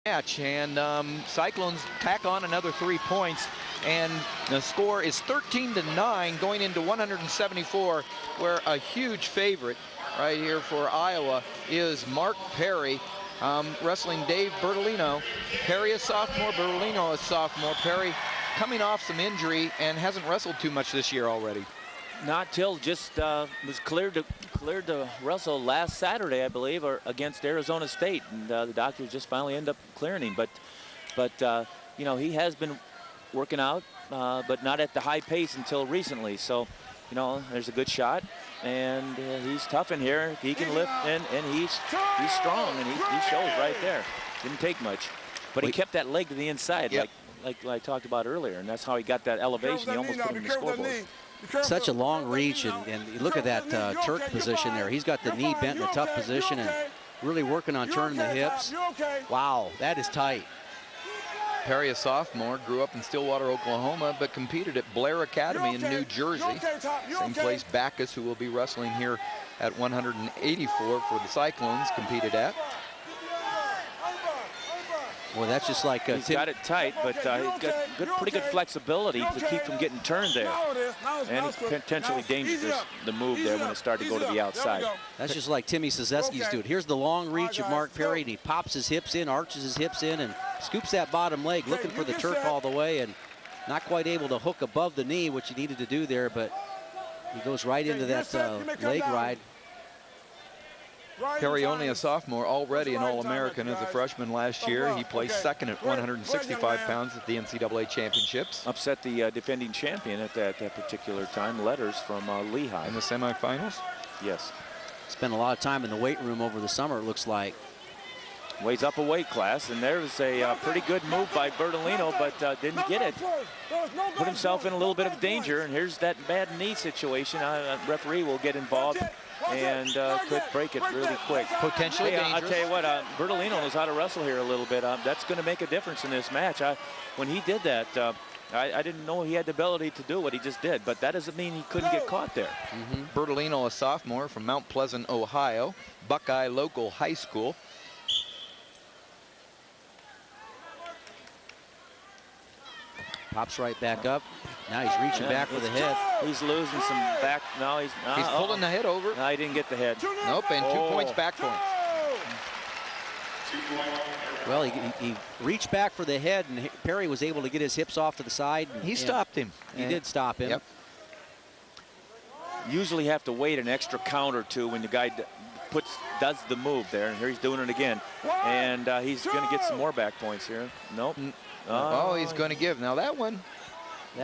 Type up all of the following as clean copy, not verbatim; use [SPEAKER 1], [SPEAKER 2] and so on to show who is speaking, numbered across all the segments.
[SPEAKER 1] match, and Cyclones tack on another 3 points, and the score is 13-9 going into 174, where a huge favorite right here for Iowa is Mark Perry, wrestling Dave Bertolino. Perry is sophomore, Bertolino is sophomore. Perry coming off some injury and hasn't wrestled too much this year already.
[SPEAKER 2] Not till just was cleared to wrestle last Saturday, I believe, or against Arizona State, and the doctors just finally end up clearing him. But you know, he has been working out, but not at the high pace until recently. So, you know, there's a good shot, and he's tough in here. He can lift, and he's strong, and he shows right there. Didn't take much, but he kept that leg to the inside, like I talked about earlier, and that's how he got that elevation. He almost put him in the scoreboard.
[SPEAKER 3] Such a long reach, and you look at that Turk position there. He's got the knee bent in a tough position and really working on turning the hips. Wow, that is tight.
[SPEAKER 1] Perry, a sophomore, grew up in Stillwater, Oklahoma, but competed at Blair Academy in New Jersey. Same place Bacchus, who will be wrestling here at 184 for the Cyclones, competed at.
[SPEAKER 3] Well, that's just like
[SPEAKER 2] he's got it tight, but he's got pretty good flexibility to keep from getting turned there. And he's potentially dangerous, the move there when it started to go to the outside.
[SPEAKER 3] That's just like Timmy Zalesky's doing. Here's the long reach of Mark Perry, and he pops his hips in, arches his hips in, and scoops that bottom leg, looking for the Turk all the way, and not quite able to hook above the knee, which he needed to do there, but he goes right into that leg ride.
[SPEAKER 1] Perry, only a sophomore, already an All-American as a freshman last year. He placed second at 165 pounds at the NCAA championships.
[SPEAKER 2] Upset the defending champion at that particular time, Letters from Lehigh.
[SPEAKER 1] In the semifinals?
[SPEAKER 2] Yes.
[SPEAKER 3] Spent a lot of time in the weight room over the summer, it looks like.
[SPEAKER 2] Weighs up a weight class, and there's a pretty good move by Bertolino, but didn't get it. Put himself in a little bit of danger, and here's that bad knee situation. Referee will get involved and could break it really quick.
[SPEAKER 1] Potentially dangerous.
[SPEAKER 2] I'll tell you what, Bertolino knows how to wrestle here a little bit. That's going to make a difference in this match. When he did that, I didn't know he had the ability to do what he just did, but that doesn't mean he couldn't get caught there.
[SPEAKER 1] Bertolino, a sophomore from Mount Pleasant, Ohio, Buckeye local high school.
[SPEAKER 3] Pops right back up. Now he's reaching back for the head.
[SPEAKER 2] He's losing some back. No, he's
[SPEAKER 1] pulling the head over.
[SPEAKER 2] No, he didn't get the head.
[SPEAKER 1] Nope, and 2 points back for him.
[SPEAKER 3] Well, he reached back for the head, and Perry was able to get his hips off to the side.
[SPEAKER 1] He stopped him.
[SPEAKER 3] He did stop him.
[SPEAKER 1] Yep.
[SPEAKER 2] Usually have to wait an extra count or two when the guy does the move there, and here he's doing it again. And he's going to get some more back points here. Nope.
[SPEAKER 1] Oh, he's going to give. Now that one,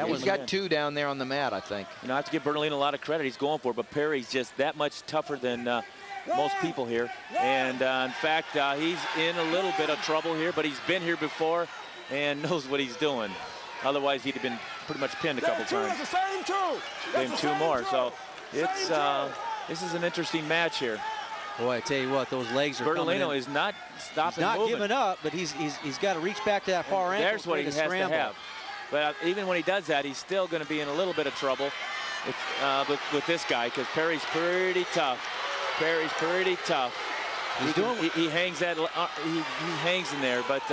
[SPEAKER 1] he's got two down there on the mat, I think.
[SPEAKER 2] You know, I have to give Bertolino a lot of credit. He's going for it, but Perry's just that much tougher than most people here. And in fact, he's in a little bit of trouble here, but he's been here before and knows what he's doing. Otherwise, he'd have been pretty much pinned a couple times. Gave him two more. So it's this is an interesting match here.
[SPEAKER 3] Boy, I tell you what, those legs are
[SPEAKER 2] Bertolino is not stopping moving.
[SPEAKER 3] He's not giving up, but he's got to reach back to that far ankle.
[SPEAKER 2] There's what he has to have. But even when he does that, he's still going to be in a little bit of trouble with this guy, because Perry's pretty tough. Perry's pretty tough. He hangs that. He hangs in there, but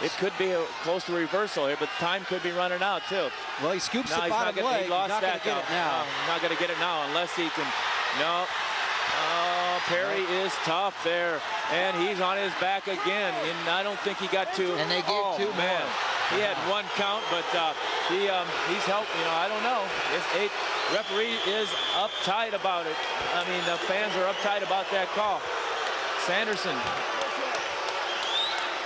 [SPEAKER 2] it could be close to a reversal here. But time could be running out too.
[SPEAKER 3] Well, he scoops the bottom leg.
[SPEAKER 2] He lost that.
[SPEAKER 3] Get it now.
[SPEAKER 2] Not going to get it now unless he can. No. Oh, Perry is tough there, and he's on his back again. And I don't think he got two.
[SPEAKER 1] And they gave two
[SPEAKER 2] man.
[SPEAKER 1] more.
[SPEAKER 2] He had one count, but he's helped. You know, I don't know. Referee is uptight about it. I mean, the fans are uptight about that call. Sanderson.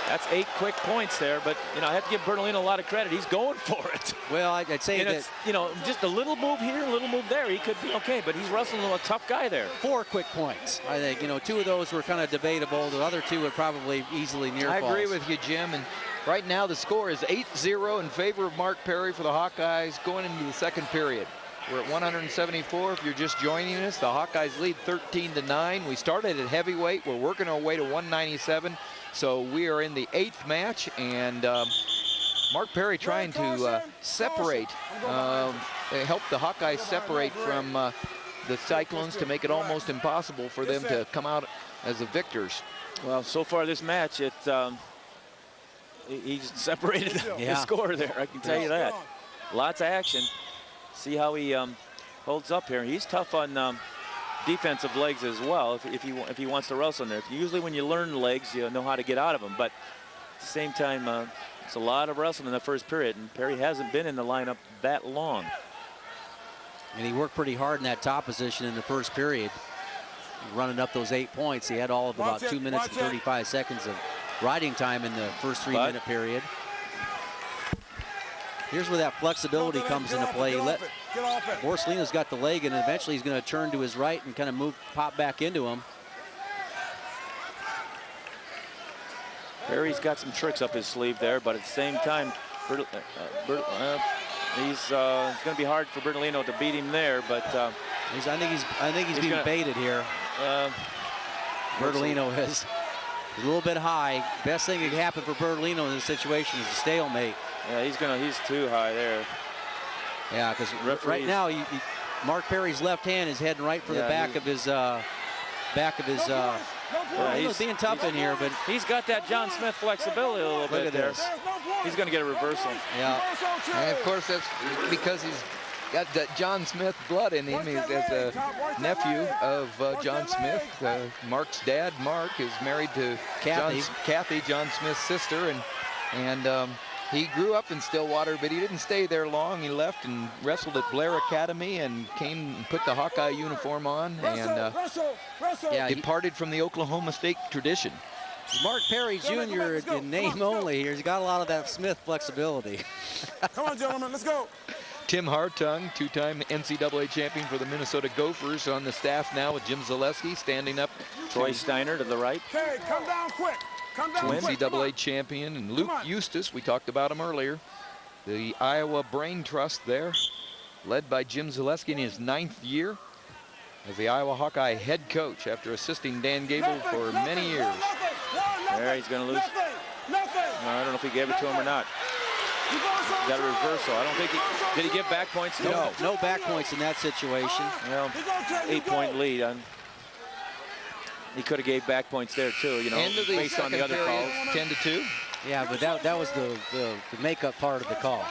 [SPEAKER 2] That's 8 quick points there, but you know, I have to give Bertolino a lot of credit. He's going for it.
[SPEAKER 3] Well, I'd say that,
[SPEAKER 2] you know, just a little move here, a little move there, he could be okay, but he's wrestling a tough guy there.
[SPEAKER 3] 4 quick points, I think. You know, 2 of those were kind of debatable. The other 2 would probably easily near falls.
[SPEAKER 1] I agree with you, Jim. And right now the score is 8-0 in favor of Mark Perry for the Hawkeyes going into the second period. We're at 174. If you're just joining us, the Hawkeyes lead 13-9. We started at heavyweight. We're working our way to 197. So we are in the 8th match, and Mark Perry trying to separate, help the Hawkeyes separate from the Cyclones to make it almost impossible for them to come out as the victors.
[SPEAKER 2] Well, so far this match, it's he's separated
[SPEAKER 3] Yeah.
[SPEAKER 2] the score there. I can tell you that. Lots of action. See how he holds up here. He's tough on defensive legs as well. If he wants to wrestle in there. Usually when you learn legs, you know how to get out of them. But at the same time, it's a lot of wrestling in the first period, and Perry hasn't been in the lineup that long.
[SPEAKER 3] And he worked pretty hard in that top position in the first period, running up those 8 points. He had all of about 2 minutes and 35 seconds of riding time in the first 3-minute period. Here's where that flexibility comes into play. Bertolino's got the leg, and eventually he's going to turn to his right and kind of pop back into him.
[SPEAKER 2] Perry's got some tricks up his sleeve there, but at the same time, he's going to be hard for Bertolino to beat him there. But
[SPEAKER 3] I think he's being baited here. Bertolino is a little bit high. Best thing that could happen for Bertolino in this situation is a stalemate.
[SPEAKER 2] Yeah, he's too high there.
[SPEAKER 3] Yeah, because right now Mark Perry's left hand is heading right for the back of his he's being tough in here, but
[SPEAKER 2] he's got that John Smith flexibility a little bit there. He's going to get a reversal.
[SPEAKER 1] Yeah, and of course that's because he's got that John Smith blood in him. He's a nephew of John Smith. Mark's dad, Mark, is married to Kathy, John Smith's sister, and he grew up in Stillwater, but he didn't stay there long. He left and wrestled at Blair Academy and came and put the Hawkeye uniform on and departed from the Oklahoma State tradition.
[SPEAKER 3] Mark Perry Jr. in name only here. He's got a lot of that Smith flexibility.
[SPEAKER 4] Come on, gentlemen, let's go.
[SPEAKER 1] Tim Hartung, two-time NCAA champion for the Minnesota Gophers, on the staff now with Jim Zalesky standing up.
[SPEAKER 2] Troy Steiner to the right.
[SPEAKER 4] Okay, come down quick.
[SPEAKER 1] NCAA champion, and Luke Eustice, we talked about him earlier. The Iowa Brain Trust there, led by Jim Zalesky in his 9th year as the Iowa Hawkeye head coach after assisting Dan Gable for many years.
[SPEAKER 2] There, he's going to lose. No, I don't know if he gave it to him or not. Got a reversal. I don't think did he give back points?
[SPEAKER 3] No back points in that situation.
[SPEAKER 2] Well, 8-point lead. He could have gave back points there too, based on the other calls.
[SPEAKER 1] 10-2.
[SPEAKER 3] Yeah, but that was the makeup part of the call.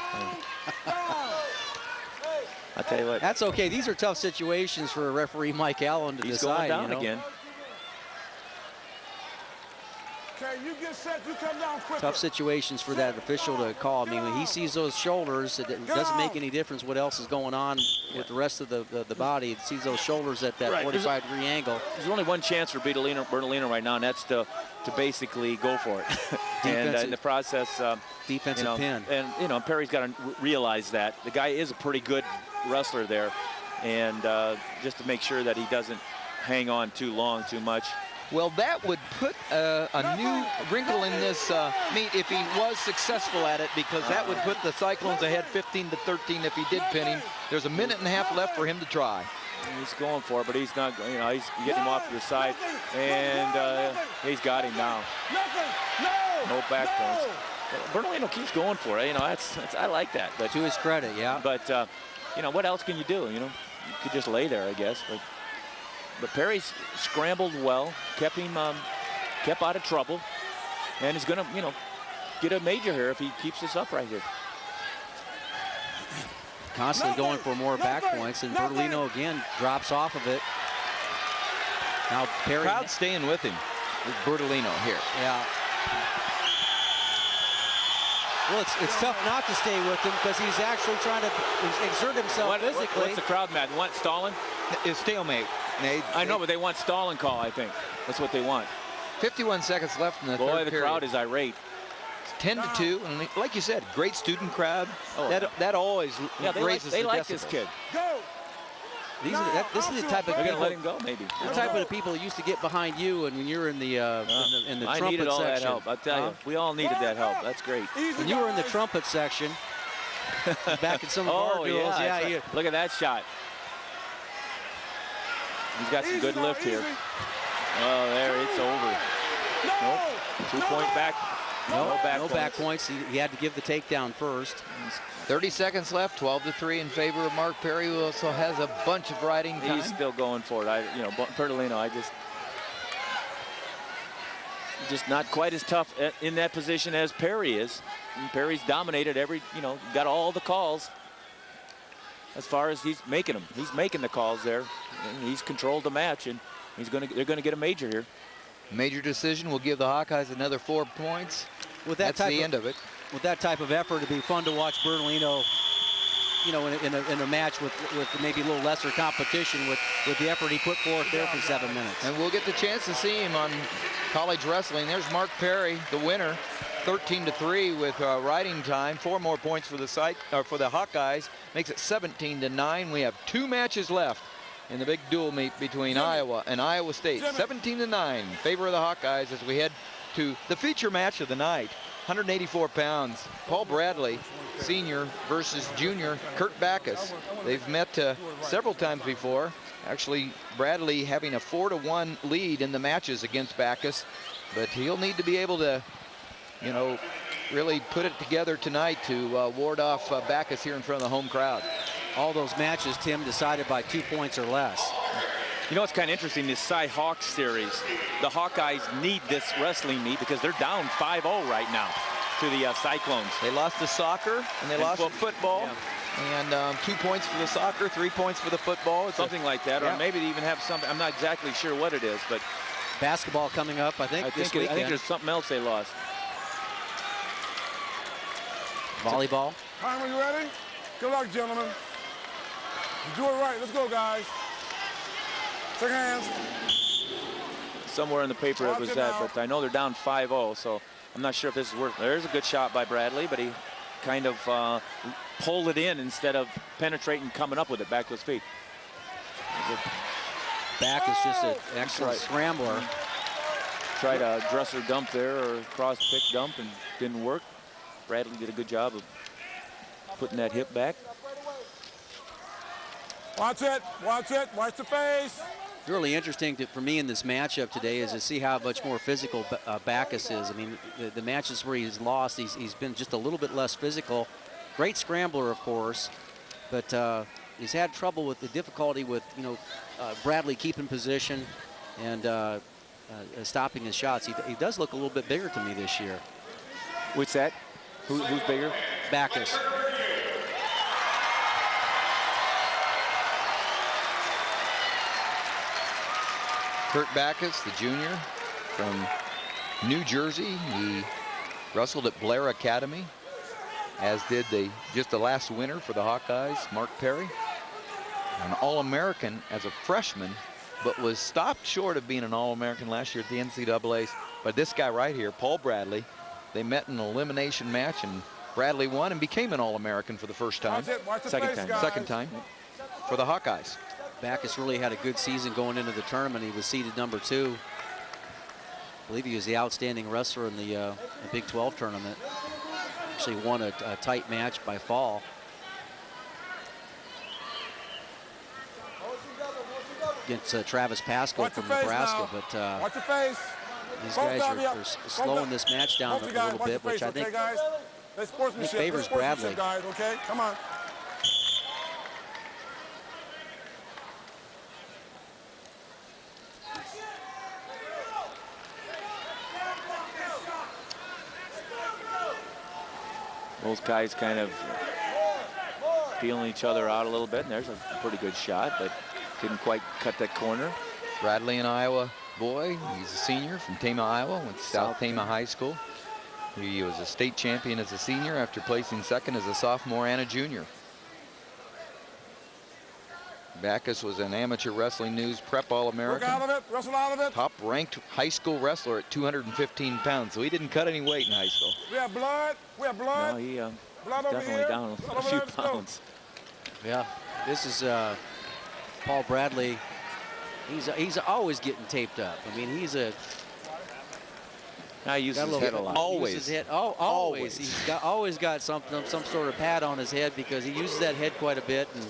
[SPEAKER 2] I tell you what.
[SPEAKER 3] That's okay. These are tough situations for referee Mike Allen to decide.
[SPEAKER 2] He's going down again.
[SPEAKER 4] Okay, you get set, you come down quicker.
[SPEAKER 3] Tough situations for that official to call. I mean, when he sees those shoulders, it doesn't make any difference what else is going on with the rest of the body. It sees those shoulders at that 45-degree angle.
[SPEAKER 2] There's only one chance for Bertolino right now, and that's to basically go for it. And in the process,
[SPEAKER 3] defensive pin.
[SPEAKER 2] And Perry's got to realize that the guy is a pretty good wrestler there, and just to make sure that he doesn't hang on too long, too much.
[SPEAKER 1] Well, that would put a new wrinkle in this meet if he was successful at it, because that would put the Cyclones ahead 15-13 if he did pin him. There's a minute and a half left for him to try.
[SPEAKER 2] He's going for it, but he's not. He's getting him off to the side, and he's got him now. No back points. Bertolino keeps going for it. I like that. But
[SPEAKER 3] to his credit, yeah.
[SPEAKER 2] But what else can you do? You could just lay there, I guess. But Perry's scrambled well, kept out of trouble, and he's going to, get a major here if he keeps this up right here.
[SPEAKER 3] Constantly going for more back points, and Bertolino again drops off of it. Now Perry.
[SPEAKER 1] Crowd staying with him, with Bertolino here.
[SPEAKER 3] Yeah. Well, it's tough not to stay with him because he's actually trying to exert himself physically.
[SPEAKER 2] What's the crowd mad? Want stalling?
[SPEAKER 1] It's stalemate.
[SPEAKER 2] I know, but they want stalling call, I think. That's what they want.
[SPEAKER 1] 51 seconds left in the third period.
[SPEAKER 2] Boy, the crowd is irate.
[SPEAKER 1] It's 10-2, and like you said, great student crowd. That always raises
[SPEAKER 2] they
[SPEAKER 1] the
[SPEAKER 2] like
[SPEAKER 1] decibels.
[SPEAKER 2] this kid.
[SPEAKER 3] This is the type of
[SPEAKER 2] They're
[SPEAKER 3] people.
[SPEAKER 2] Gonna let him go, maybe.
[SPEAKER 3] The type of people that used to get behind you, and when you're in the trumpet section.
[SPEAKER 2] I needed all that help. I tell you, we all needed that help. That's great.
[SPEAKER 3] When you were in the trumpet section, back in some of our duels,
[SPEAKER 2] right. Look at that shot. He's got some good lift here. Oh, there, it's over. Nope. 2-point back. No
[SPEAKER 3] back points. He had to give the takedown first.
[SPEAKER 1] 30 seconds left, 12-3 in favor of Mark Perry, who also has a bunch of riding time.
[SPEAKER 2] He's still going for it. Bertolino, just not quite as tough in that position as Perry is. And Perry's dominated every, got all the calls as far as he's making them. He's making the calls there. And he's controlled the match, and they're gonna get a major here.
[SPEAKER 1] Major decision will give the Hawkeyes another 4 points.
[SPEAKER 3] That's
[SPEAKER 1] the end of it.
[SPEAKER 3] With that type of effort, it'd be fun to watch Bertolino, in a match with maybe a little lesser competition with the effort he put forth there for 7 minutes.
[SPEAKER 1] And we'll get the chance to see him on college wrestling. There's Mark Perry, the winner, 13-3 with riding time. 4 more points for the Hawkeyes, makes it 17-9. We have 2 matches left in the big dual meet between Iowa and Iowa State. 17-9 in favor of the Hawkeyes as we head to the feature match of the night. 184 pounds, Paul Bradley, senior versus junior Kurt Bacchus. They've met several times before. Actually, Bradley having a 4-1 lead in the matches against Bacchus, but he'll need to be able to, really put it together tonight to ward off Bacchus here in front of the home crowd.
[SPEAKER 3] All those matches, Tim, decided by 2 points or less.
[SPEAKER 2] It's kind of interesting, this Cy Hawks series. The Hawkeyes need this wrestling meet because they're down 5-0 right now to the Cyclones.
[SPEAKER 1] They lost to soccer and they lost to football.
[SPEAKER 2] Yeah.
[SPEAKER 1] And 2 points for the soccer, 3 points for the football. It's
[SPEAKER 2] something like that,
[SPEAKER 1] yeah.
[SPEAKER 2] Or maybe they even have something. I'm not exactly sure what it is, but
[SPEAKER 3] basketball coming up, I think this weekend.
[SPEAKER 2] I think there's something else they lost.
[SPEAKER 3] Volleyball.
[SPEAKER 4] Time, are you ready? Good luck, gentlemen. You do it right. Let's go, guys. Shake hands.
[SPEAKER 2] Somewhere in the paper it was that, but I know they're down 5-0, so I'm not sure if this is worth. There's a good shot by Bradley, but he kind of pulled it in instead of penetrating, coming up with it back to his feet.
[SPEAKER 3] Back is just an excellent scrambler.
[SPEAKER 2] Tried a dresser dump there or cross pick dump and didn't work. Bradley did a good job of putting that hip back.
[SPEAKER 4] Watch it, watch the face.
[SPEAKER 3] Really interesting for me in this matchup today is to see how much more physical Bacchus is. I mean, the matches where he's lost, he's been just a little bit less physical. Great scrambler, of course, but he's had trouble with the difficulty with, Bradley keeping position and stopping his shots. He does look a little bit bigger to me this year.
[SPEAKER 2] What's that? Who's bigger?
[SPEAKER 3] Bacchus.
[SPEAKER 1] Kurt Bacchus, the junior from New Jersey. He wrestled at Blair Academy, as did just the last winner for the Hawkeyes, Mark Perry. An All-American as a freshman, but was stopped short of being an All-American last year at the NCAAs. But this guy right here, Paul Bradley, they met in an elimination match, and Bradley won and became an All-American for the first time.
[SPEAKER 4] Watch the
[SPEAKER 2] Second
[SPEAKER 4] face,
[SPEAKER 2] time.
[SPEAKER 4] guys.
[SPEAKER 1] Second time for the Hawkeyes.
[SPEAKER 3] Bacchus really had a good season going into the tournament. He was seeded number 2. I believe he was the outstanding wrestler in the Big 12 tournament. Actually won a tight match by fall. Against Travis Pascal from Nebraska, but
[SPEAKER 4] watch the face.
[SPEAKER 3] these guys are slowing this match down a little bit, which I think favors Bradley.
[SPEAKER 4] Guys, okay, come on.
[SPEAKER 2] Both guys kind of feeling each other out a little bit, and there's a pretty good shot, but didn't quite cut that corner.
[SPEAKER 1] Bradley, an Iowa boy. He's a senior from Tama, Iowa, went to South Tama High School. He was a state champion as a senior after placing second as a sophomore and a junior. Bacchus was an amateur wrestling news prep All-American.
[SPEAKER 4] Work out of it, wrestle out of it.
[SPEAKER 1] Top-ranked high school wrestler at 215 pounds, so he didn't cut any weight in high school.
[SPEAKER 4] We have blood. We have blood.
[SPEAKER 2] No, he
[SPEAKER 4] blood over
[SPEAKER 2] definitely
[SPEAKER 4] here.
[SPEAKER 2] down
[SPEAKER 4] Blood
[SPEAKER 2] a
[SPEAKER 4] over
[SPEAKER 2] few
[SPEAKER 4] there. Let's go.
[SPEAKER 2] pounds.
[SPEAKER 3] Yeah, this is Paul Bradley. He's always getting taped up. I mean, he's a
[SPEAKER 2] I use his head a lot.
[SPEAKER 1] Always.
[SPEAKER 3] Uses his head. Always. He's always got some sort of pad on his head because he uses that head quite a bit. And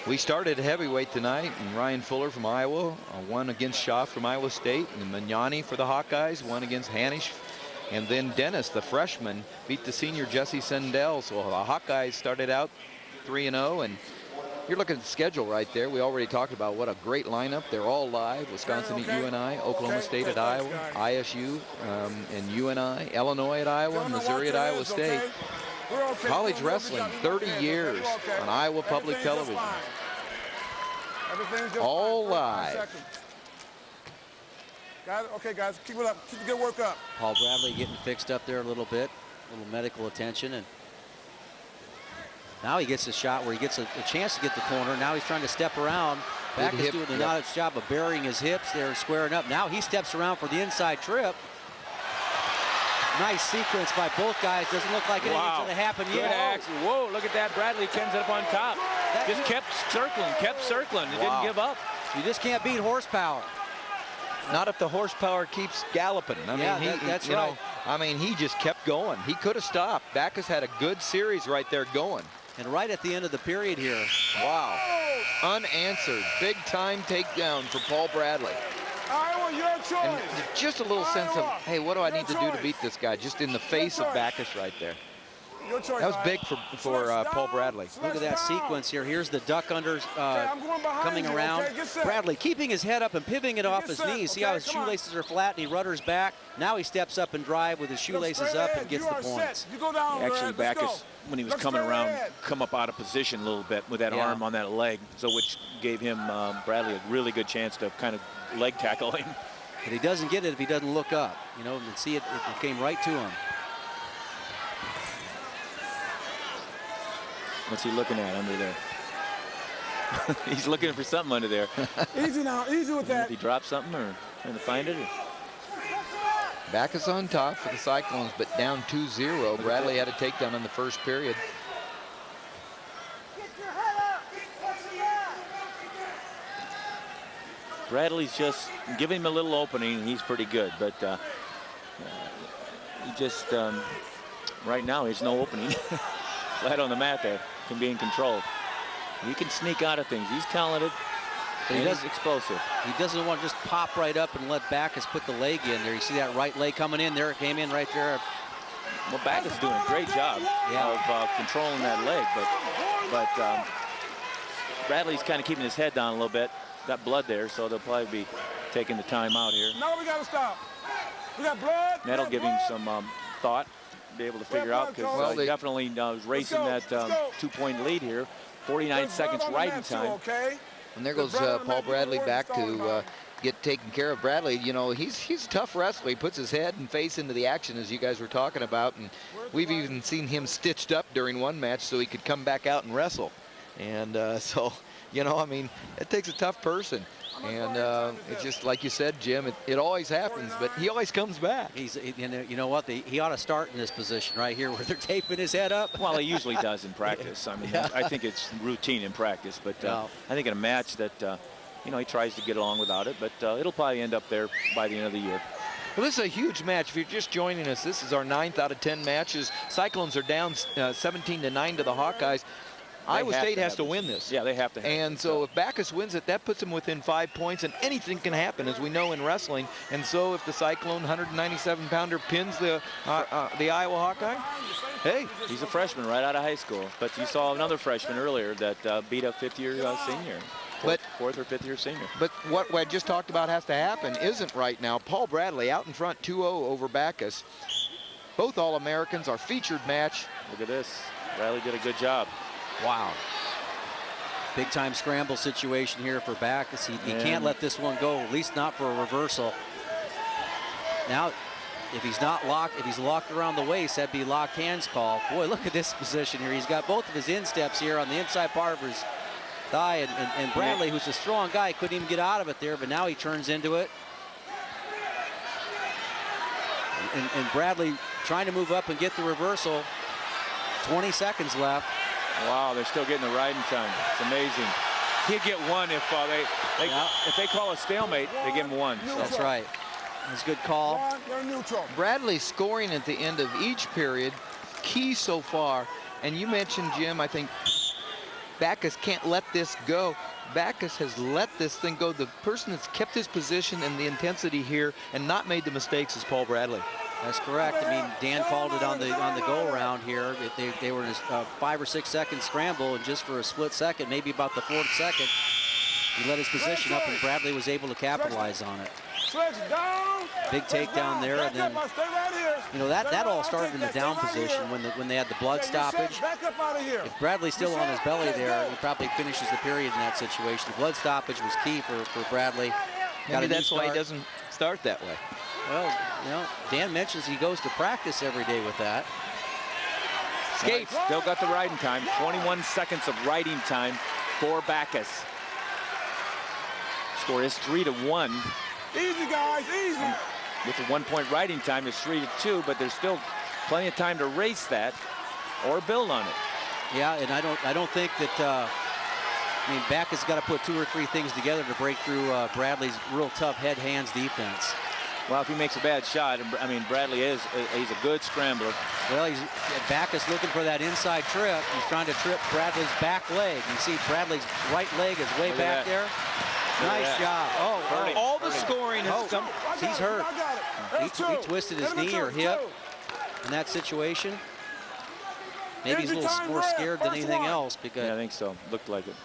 [SPEAKER 1] we started heavyweight tonight, and Ryan Fuller from Iowa won against Shaw from Iowa State, and Magnani for the Hawkeyes won against Hanisch. And then Dennis, the freshman, beat the senior Jesse Sendell. So the Hawkeyes started out 3-0, and You're looking at the schedule right there. We already talked about what a great lineup. They're all live. Wisconsin at UNI, Oklahoma State at Iowa, ISU and UNI, Illinois at Iowa, Missouri at Iowa State. College wrestling, 30 years on Iowa Public Television. All live.
[SPEAKER 4] Got it? Okay, guys, keep it up. Keep the good work up.
[SPEAKER 3] Paul Bradley getting fixed up there a little bit, a little medical attention, and now he gets a shot where he gets a chance to get the corner. Now he's trying to step around. Bacchus doing a nice job of burying his hips there and squaring up. Now he steps around for the inside trip. Nice sequence by both guys. Doesn't look like anything's going to happen yet.
[SPEAKER 2] Action. Whoa, look at that. Bradley ends it up on top. Just kept circling. He didn't give up.
[SPEAKER 3] You just can't beat horsepower.
[SPEAKER 1] Not if the horsepower keeps galloping. I mean,
[SPEAKER 3] that's right.
[SPEAKER 1] I mean, he just kept going. He could have stopped. Bacchus had a good series right there going.
[SPEAKER 3] And right at the end of the period here.
[SPEAKER 1] Wow. Unanswered. Big time takedown for Paul Bradley.
[SPEAKER 4] Iowa, your choice.
[SPEAKER 1] And just a little sense of, hey, what do I need to do to beat this guy? Just in the face of Bacchus right there.
[SPEAKER 4] Your choice,
[SPEAKER 1] that was big for Paul Bradley.
[SPEAKER 3] Look at that sequence here. Here's the duck under coming around.
[SPEAKER 4] Okay,
[SPEAKER 3] Bradley keeping his head up and pivoting it off his knees. See how his shoelaces are flat and he rudders back. Now he steps up and drive with his shoelaces up and gets the points.
[SPEAKER 2] Actually, Bacchus, when he was coming around, come up out of position a little bit with that arm on that leg, so which gave him, Bradley, a really good chance to kind of leg tackle him.
[SPEAKER 3] But he doesn't get it if he doesn't look up. You know, and see it came right to him.
[SPEAKER 2] What's he looking at under there? He's looking for something under there.
[SPEAKER 4] Easy now, easy with that.
[SPEAKER 2] If he dropped something or trying to find it.
[SPEAKER 1] Bacchus on top for the Cyclones, but down 2-0. Bradley had a takedown in the first period.
[SPEAKER 2] Bradley's just giving him a little opening, and he's pretty good. But he just, right now, there's no opening. Flat on the mat there, can be in control. He can sneak out of things. He's talented, but he's explosive.
[SPEAKER 3] He doesn't want to just pop right up and let Bacchus put the leg in there. You see that right leg coming in there. It came in right there.
[SPEAKER 2] Well, Bacchus is doing a great job of controlling that leg, but Bradley's kind of keeping his head down a little bit. Got blood there, so they'll probably be taking the time out here.
[SPEAKER 4] No, we got to stop. We got blood.
[SPEAKER 2] That'll give him some thought. Be able to figure out, because he definitely was racing that 2-point lead here. 49 seconds riding time.
[SPEAKER 1] And there goes Paul Bradley back to get taken care of. Bradley, you know, he's a tough wrestler. He puts his head and face into the action, as you guys were talking about, and we've even seen him stitched up during one match so he could come back out and wrestle. And so, you know, I mean, it takes a tough person. And it's just like you said, Jim, it always happens, but he always comes back.
[SPEAKER 3] You know what? He ought to start in this position right here where they're taping his head up.
[SPEAKER 2] Well, he usually does in practice. I mean, I think it's routine in practice, but I think in a match that, you know, he tries to get along without it, but it'll probably end up there by the end of the year.
[SPEAKER 1] Well, this is a huge match. If you're just joining us, this is our 9th out of 10 matches. Cyclones are down 17-9 to the Hawkeyes. Iowa State has to win this.
[SPEAKER 2] Yeah, they have to.
[SPEAKER 1] And so if Bacchus wins it, that puts them within 5 points, and anything can happen, as we know in wrestling. And so if the Cyclone 197-pounder pins the Iowa Hawkeye, hey.
[SPEAKER 2] He's a freshman right out of high school. But you saw another freshman earlier that beat a fifth-year senior. Fourth or fifth-year senior.
[SPEAKER 1] But what I just talked about has to happen isn't right now. Paul Bradley out in front 2-0 over Bacchus. Both All-Americans, our featured match.
[SPEAKER 2] Look at this. Bradley did a good job.
[SPEAKER 3] Wow. Big time scramble situation here for Bacchus. He can't let this one go, at least not for a reversal. Now, if he's not locked, if he's locked around the waist, that'd be locked hands call. Boy, look at this position here. He's got both of his insteps here on the inside part of his thigh, and Bradley, who's a strong guy, couldn't even get out of it there, but now he turns into it. And Bradley trying to move up and get the reversal. 20 seconds left.
[SPEAKER 2] Wow, they're still getting the riding time. It's amazing. He'd get one if they call a stalemate, they give him one.
[SPEAKER 3] So. That's right. That's a good call.
[SPEAKER 1] Bradley scoring at the end of each period, key so far. And you mentioned, Jim, I think Bacchus can't let this go. Bacchus has let this thing go. The person that's kept his position and the intensity here and not made the mistakes is Paul Bradley.
[SPEAKER 3] That's correct. I mean, Dan called it on the go around here. They were in a 5 or 6 second scramble, and just for a split second, maybe about the 4th second, he let his position up, and Bradley was able to capitalize on it. Big takedown there, and then that all started in the down position when they had the blood stoppage. If Bradley's still on his belly there, he probably finishes the period in that situation. The blood stoppage was key for Bradley.
[SPEAKER 1] Maybe that's why he doesn't start that way.
[SPEAKER 3] Well, Dan mentions he goes to practice every day with that.
[SPEAKER 2] Skate still got the riding time. 21 seconds of riding time for Bacchus. Score is 3-1.
[SPEAKER 4] Easy, guys, easy.
[SPEAKER 2] With the 1-point riding time, it's 3-2, but there's still plenty of time to race that or build on it.
[SPEAKER 3] Yeah, and I don't think that. I mean, Bacchus got to put 2 or 3 things together to break through Bradley's real tough head-hands defense.
[SPEAKER 2] Well, if he makes a bad shot, I mean, Bradley he's a good scrambler.
[SPEAKER 3] Well, Bacchus looking for that inside trip. He's trying to trip Bradley's back leg. You see Bradley's right leg is way back there. Nice job.
[SPEAKER 1] All the scoring is
[SPEAKER 3] he's hurt. He twisted his knee or hip in that situation. Maybe he's a little more scared than anything else because.
[SPEAKER 2] Yeah, I think so. Looked like it.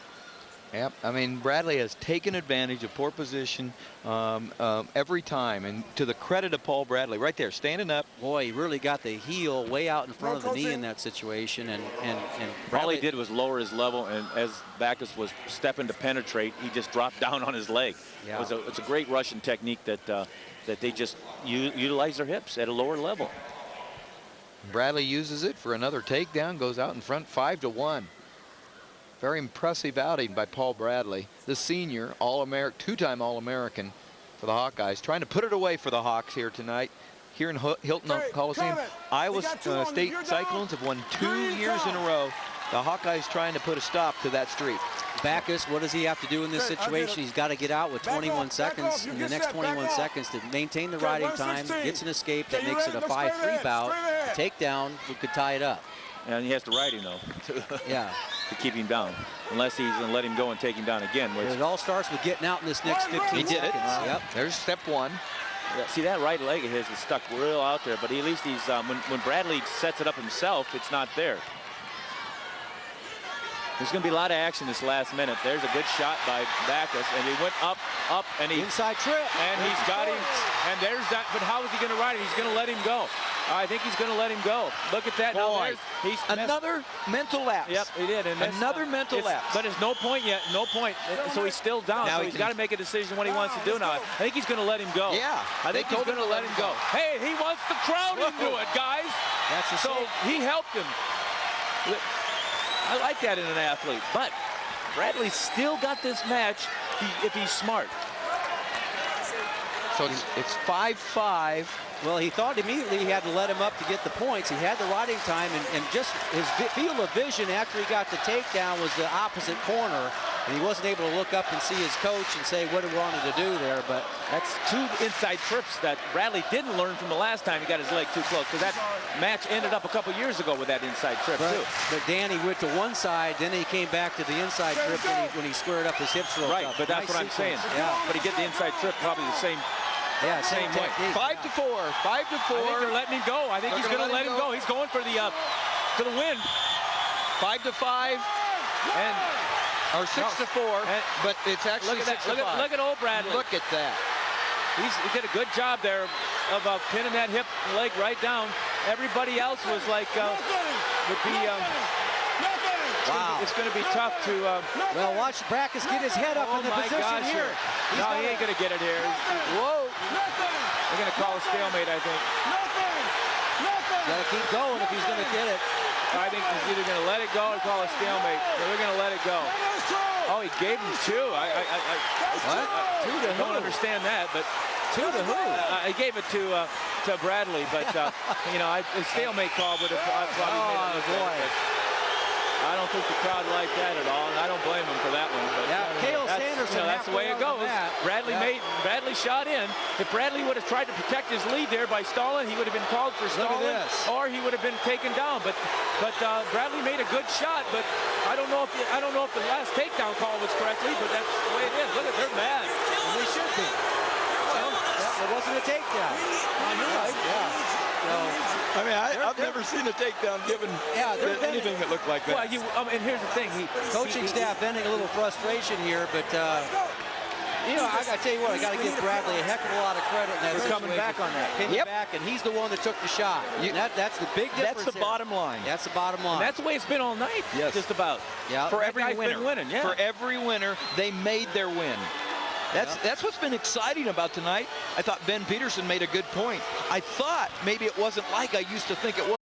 [SPEAKER 1] Yep, I mean, Bradley has taken advantage of poor position every time, and to the credit of Paul Bradley, right there, standing up.
[SPEAKER 3] Boy, he really got the heel way out in front of the knee in that situation, and
[SPEAKER 2] Bradley, all he did was lower his level, and as Bacchus was stepping to penetrate, he just dropped down on his leg.
[SPEAKER 3] Yeah.
[SPEAKER 2] It's a great Russian technique that they just utilize their hips at a lower level.
[SPEAKER 1] Bradley uses it for another takedown, goes out in front, 5-1. Very impressive outing by Paul Bradley, the senior All-American, 2-time All-American for the Hawkeyes, trying to put it away for the Hawks here tonight, here in Hilton Coliseum. Iowa State Cyclones have won 2 years in a row. The Hawkeyes trying to put a stop to that streak.
[SPEAKER 3] Bacchus, what does he have to do in this situation? He's got to get out with 21 seconds in the next 21 seconds to maintain the riding time, gets an escape that makes it a 5-3 bout. Takedown could tie it up.
[SPEAKER 2] And he has to ride him, though.
[SPEAKER 3] Yeah.
[SPEAKER 2] To keep him down, unless he's going to let him go and take him down again. Which
[SPEAKER 3] it all starts with getting out in this next 15 seconds.
[SPEAKER 1] He did it.
[SPEAKER 3] Yep.
[SPEAKER 1] There's step 1.
[SPEAKER 2] Yeah, see, that right leg of his is stuck real out there, but at least he's when Bradley sets it up himself, it's not there. There's going to be a lot of action this last minute. There's a good shot by Bacchus, and he went up, and he
[SPEAKER 3] inside trip,
[SPEAKER 2] and he's got him. And there's that. But how is he going to ride it? He's going to let him go. I think he's going to let him go. Look at that.
[SPEAKER 1] Boy,
[SPEAKER 2] now he's
[SPEAKER 1] another mental lapse.
[SPEAKER 2] Yep, he did. And
[SPEAKER 1] another mental lapse.
[SPEAKER 2] But there's no point yet. No point. So he's still down.
[SPEAKER 1] Now
[SPEAKER 2] so he's got to make a decision what he wants to do now. I think he's going to let him go.
[SPEAKER 1] Yeah.
[SPEAKER 2] I think he's going to let him go. Hey, he wants the crowd into it, guys.
[SPEAKER 3] That's
[SPEAKER 2] so he helped him. I like that in an athlete. But Bradley's still got this match if he's smart.
[SPEAKER 1] So it's 5-5.
[SPEAKER 3] Well, he thought immediately he had to let him up to get the points. He had the riding time, and just his field of vision after he got the takedown was the opposite corner, and he wasn't able to look up and see his coach and say what he wanted to do there. But
[SPEAKER 2] that's 2 inside trips that Bradley didn't learn from the last time he got his leg too close, because that match ended up a couple years ago with that inside trip too.
[SPEAKER 3] But Danny went to one side, then he came back to the inside trip when he squared up his hips real
[SPEAKER 2] right,
[SPEAKER 3] tough.
[SPEAKER 2] But that's what I'm saying.
[SPEAKER 3] Yeah.
[SPEAKER 2] But he get the inside trip probably the same.
[SPEAKER 3] Yeah, same way.
[SPEAKER 1] 5-4. 5-4.
[SPEAKER 2] I think they're letting him go. I think he's going to let him go. He's going for the win.
[SPEAKER 1] 5-5.
[SPEAKER 2] And
[SPEAKER 1] or 6-4. But it's actually 6-5.
[SPEAKER 2] Look at old Bradley.
[SPEAKER 1] Look at that.
[SPEAKER 2] He did a good job there of pinning that hip leg right down. Everybody else was like would be.
[SPEAKER 3] Wow.
[SPEAKER 2] It's going to be tough to.
[SPEAKER 3] Well, watch Bacchus get his head up in the position here.
[SPEAKER 2] No, he ain't going to get it here.
[SPEAKER 1] Whoa.
[SPEAKER 2] They're going to call a stalemate, I think.
[SPEAKER 3] Got to keep going if he's going to get it.
[SPEAKER 2] I think he's either going to let it go or call a stalemate. They're going to let it go. Oh, he gave him 2.
[SPEAKER 3] What?
[SPEAKER 2] 2 to who? I don't understand that, but
[SPEAKER 3] 2 to who?
[SPEAKER 2] I gave it to Bradley, but you know, a stalemate call would have probably made it look better. I don't think the crowd liked that at all, and I don't blame him for that one. But
[SPEAKER 3] yeah, Cael Sanderson.
[SPEAKER 2] That's the way it goes. Bradley shot in. If Bradley would have tried to protect his lead there by stalling, he would have been called for stalling, or he would have been taken down. But Bradley made a good shot. But I don't know if the last takedown call was correctly, but that's the way it is. Look at, they're mad.
[SPEAKER 3] And they should be. Well, It wasn't a takedown. Right? Yeah. So,
[SPEAKER 1] I mean, I've never seen a takedown given anything that looked like that.
[SPEAKER 2] Well, and here's the thing.
[SPEAKER 3] coaching staff venting a little frustration here, but you know, I got to tell you what, I got to give Bradley a heck of a lot of credit in that
[SPEAKER 2] For coming
[SPEAKER 3] situation.
[SPEAKER 2] back on that.
[SPEAKER 3] Came back, and he's the one that took the shot. That's the big difference.
[SPEAKER 1] That's the bottom line.
[SPEAKER 3] That's the bottom line.
[SPEAKER 2] And that's the way it's been all night.
[SPEAKER 1] Yes.
[SPEAKER 2] Just about.
[SPEAKER 3] Yeah.
[SPEAKER 1] For
[SPEAKER 2] That
[SPEAKER 1] every
[SPEAKER 2] guy's
[SPEAKER 1] winner.
[SPEAKER 2] been winning, yeah.
[SPEAKER 1] For every winner, they made their win. That's what's been exciting about tonight. I thought Ben Peterson made a good point. I thought maybe it wasn't like I used to think it was.